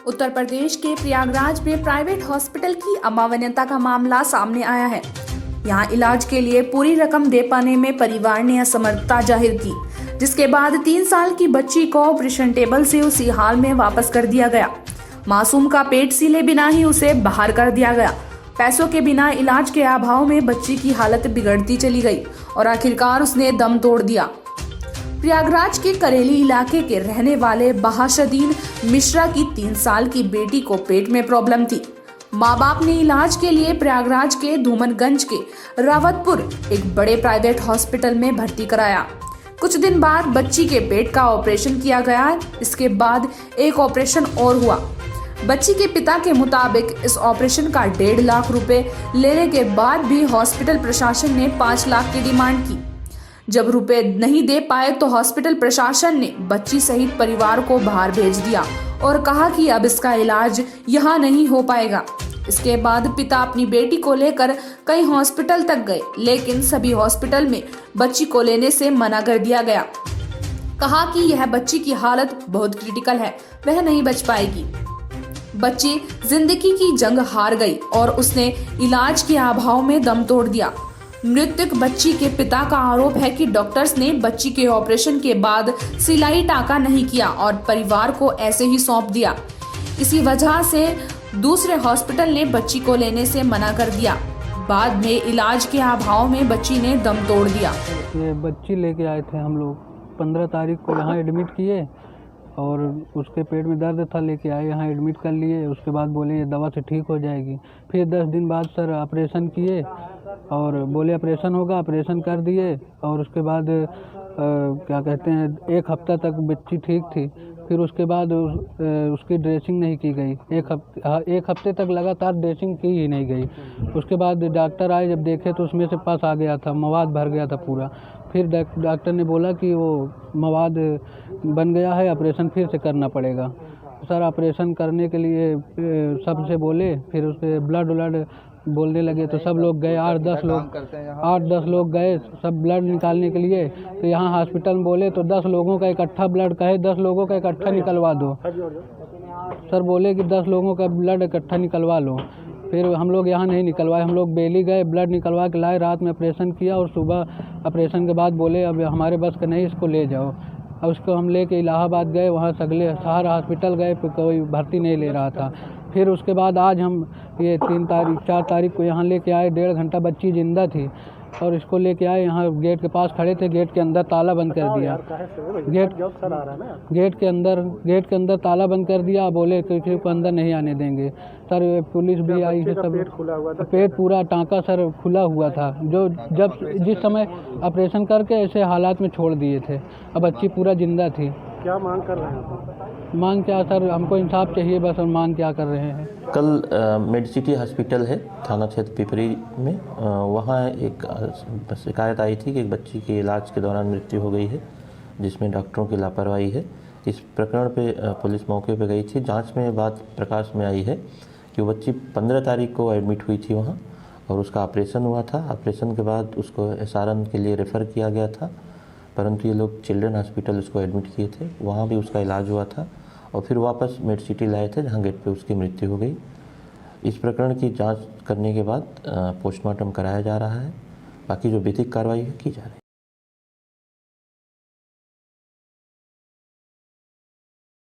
उत्तर प्रदेश के प्रयागराज में private hospital की अमानवीयता का मामला सामने आया है। यहां इलाज के लिए पूरी रकम दे पाने में परिवार ने असमर्थता जाहिर की, जिसके बाद 3 साल की बच्ची को ऑपरेशन टेबल से उसी हाल में वापस कर दिया गया। मासूम का पेट सिले बिना ही उसे बाहर कर दिया गया। पैसों के बिना इलाज के अभाव में बच्ची की हालत बिगड़ती चली गई और आखिरकार उसने दम तोड़ दिया। प्रयागराज के करेली इलाके के रहने वाले बहाशुद्दीन मिश्रा की 3 साल की बेटी को पेट में प्रॉब्लम थी। माँ बाप ने इलाज के लिए प्रयागराज के धूमनगंज के रावतपुर एक बड़े प्राइवेट हॉस्पिटल में भर्ती कराया। कुछ दिन बाद बच्ची के पेट का ऑपरेशन किया गया। इसके बाद एक ऑपरेशन और हुआ। बच्ची के पिता के मुताबिक इस ऑपरेशन का 1.5 लाख रुपए लेने के बाद भी हॉस्पिटल प्रशासन ने 5 लाख की डिमांड की। जब रुपए नहीं दे पाए तो हॉस्पिटल प्रशासन ने बच्ची सहित परिवार को बाहर भेज दिया और कहा कि अब इसका इलाज यहाँ नहीं हो पाएगा। इसके बाद पिता अपनी बेटी को लेकर कई हॉस्पिटल तक गए, लेकिन सभी हॉस्पिटल में बच्ची को लेने से मना कर दिया गया। कहा कि यह बच्ची की हालत बहुत क्रिटिकल है, वह नहीं बच पाएगी। बच्ची जिंदगी की जंग हार गई और उसने इलाज के अभाव में दम तोड़ दिया। मृतक बच्ची के पिता का आरोप है कि डॉक्टर्स ने बच्ची के ऑपरेशन के बाद सिलाई टाका नहीं किया और परिवार को ऐसे ही सौंप दिया। इसी वजह से दूसरे हॉस्पिटल ने बच्ची को लेने से मना कर दिया। बाद में इलाज के अभाव में बच्ची ने दम तोड़ दिया। ये बच्ची लेके आए थे हम लोग, 15 तारीख को यहाँ एडमिट किए और उसके पेट में दर्द था, लेके आए यहाँ एडमिट कर लिए। उसके बाद बोले ये दवा से ठीक हो जाएगी। फिर 10 दिन बाद सर ऑपरेशन किए और बोले ऑपरेशन होगा, ऑपरेशन कर दिए। और उसके बाद क्या कहते हैं 1 हफ्ता तक बच्ची ठीक थी। फिर उसके बाद उसकी ड्रेसिंग नहीं की गई। एक हफ्ते तक लगातार ड्रेसिंग की ही नहीं गई। उसके बाद डॉक्टर आए, जब देखे तो उसमें से पस आ गया था, मवाद भर गया था पूरा। फिर डॉक्टर ने बोला कि वो मवाद बन गया है, ऑपरेशन फिर से करना पड़ेगा। सर ऑपरेशन करने के लिए सबसे बोले, फिर उसके ब्लड बोलने लगे तो सब लोग गए, 8-10 लोग गए सब ब्लड निकालने के लिए। तो यहाँ हॉस्पिटल में बोले तो 10 लोगों का इकट्ठा ब्लड कहे 10 लोगों का इकट्ठा निकलवा दो। सर बोले कि 10 लोगों का ब्लड इकट्ठा निकलवा लो। फिर हम लोग यहाँ नहीं निकलवाए, हम लोग बेली गए, ब्लड निकलवा के लाए, रात में ऑपरेशन किया और सुबह ऑपरेशन के बाद बोले अब हमारे बस का नहीं, इसको ले जाओ। अब उसको हम लेके इलाहाबाद गए, वहाँ सगले सहारा हॉस्पिटल गए, कोई भर्ती नहीं ले रहा था। फिर उसके बाद आज हम ये 4 तारीख को यहाँ लेके आए। 1.5 घंटा बच्ची जिंदा थी और इसको लेके आए, यहाँ गेट के पास खड़े थे, गेट के अंदर ताला बंद कर दिया। गेट के अंदर ताला बंद कर दिया, बोले किसी को अंदर नहीं आने देंगे। सर पुलिस भी आई है, सब पेट पूरा टाँका सर खुला हुआ था, जो जिस समय ऑपरेशन करके ऐसे हालात में छोड़ दिए थे। अब बच्ची पूरा जिंदा थी। क्या मांग कर रहे हैं? मांग क्या सर, हमको इंसाफ चाहिए बस। और मांग क्या कर रहे हैं? कल मेडिसिटी हॉस्पिटल है थाना क्षेत्र पिपरी में, वहाँ एक शिकायत आई थी कि एक बच्ची के इलाज के दौरान मृत्यु हो गई है, जिसमें डॉक्टरों की लापरवाही है। इस प्रकरण पे पुलिस मौके पे गई थी। जांच में बात प्रकाश में आई है कि वो बच्ची 15 तारीख को एडमिट हुई थी वहाँ और उसका ऑपरेशन हुआ था। ऑपरेशन के बाद उसको SRN के लिए रेफ़र किया गया था, परंतु ये लोग चिल्ड्रन हॉस्पिटल उसको एडमिट किए थे, वहाँ भी उसका इलाज हुआ था और फिर वापस मेडसिटी लाए थे, जहाँ गेट पे उसकी मृत्यु हो गई। इस प्रकरण की जांच करने के बाद पोस्टमार्टम कराया जा रहा है। बाकी जो विधिक कार्रवाई है की जा रही है।